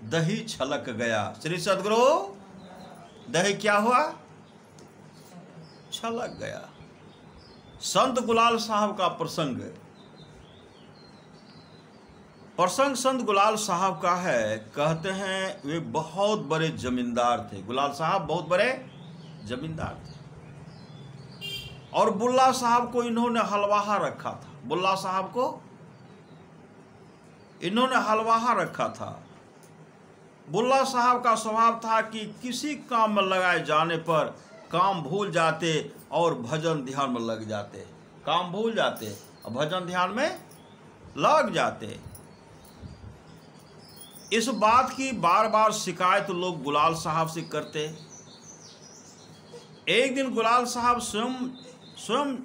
दही छलक गया। श्री सदगुरु, दही क्या हुआ? छलक गया। संत गुलाल साहब का प्रसंग संत गुलाल साहब का है। कहते हैं वे बहुत बड़े जमींदार थे। गुलाल साहब बहुत बड़े जमींदार थे और बुल्ला साहब को इन्होंने हलवाहा रखा था। बुल्ला साहब को इन्होंने हलवाहा रखा था। बुल्ला साहब का स्वभाव था कि किसी काम में लगाए जाने पर काम भूल जाते और भजन ध्यान में लग जाते। काम भूल जाते और भजन ध्यान में लग जाते। इस बात की बार बार शिकायत लोग गुलाल साहब से करते। एक दिन गुलाल साहब स्वयं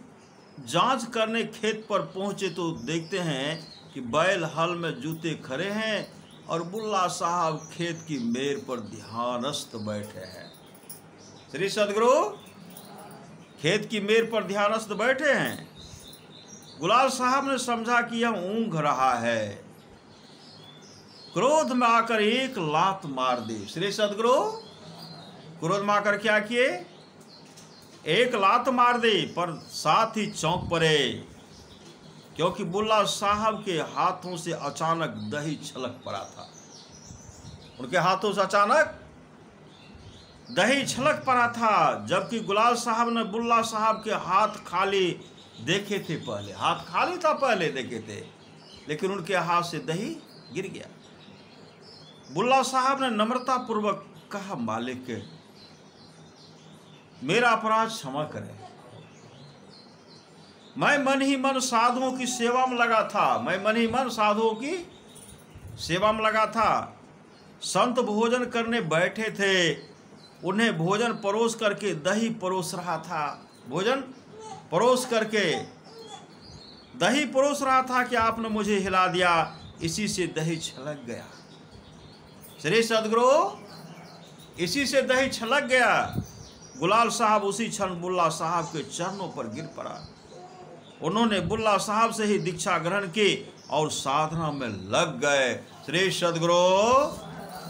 जांच करने खेत पर पहुंचे तो देखते हैं कि बैल हल में जूते खड़े हैं और बुल्ला साहब खेत की मेड़ पर ध्यानस्थ बैठे हैं। श्री सदगुरु, खेत की मेड़ पर ध्यानस्थ बैठे हैं। गुलाल साहब ने समझा कि यह ऊँघ रहा है। क्रोध में आकर एक लात मार दी। श्री सदगुरु, क्रोध में आकर क्या किए? एक लात मार दी, पर साथ ही चौंक पड़े क्योंकि बुल्ला साहब के हाथों से अचानक दही छलक पड़ा था। उनके हाथों से अचानक दही छलक पड़ा था, जबकि गुलाल साहब ने बुल्ला साहब के हाथ खाली देखे थे। पहले हाथ खाली था, पहले देखे थे, लेकिन उनके हाथ से दही गिर गया। बुल्ला साहब ने नम्रता पूर्वक कहा, मालिक मेरा अपराध क्षमा करें। मैं मन ही मन साधुओं की सेवा में लगा था। मैं मन ही मन साधुओं की सेवा में लगा था। संत भोजन करने बैठे थे, उन्हें भोजन परोस करके दही परोस रहा था। भोजन परोस करके दही परोस रहा था कि आपने मुझे हिला दिया, इसी से दही छलक गया। श्री सदगुरु, इसी से दही छलक गया। गुलाल साहब उसी क्षण बुल्ला साहब के चरणों पर गिर पड़ा। उन्होंने बुल्ला साहब से ही दीक्षा ग्रहण की और साधना में लग गए। श्री सदगुरु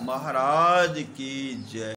महाराज की जय।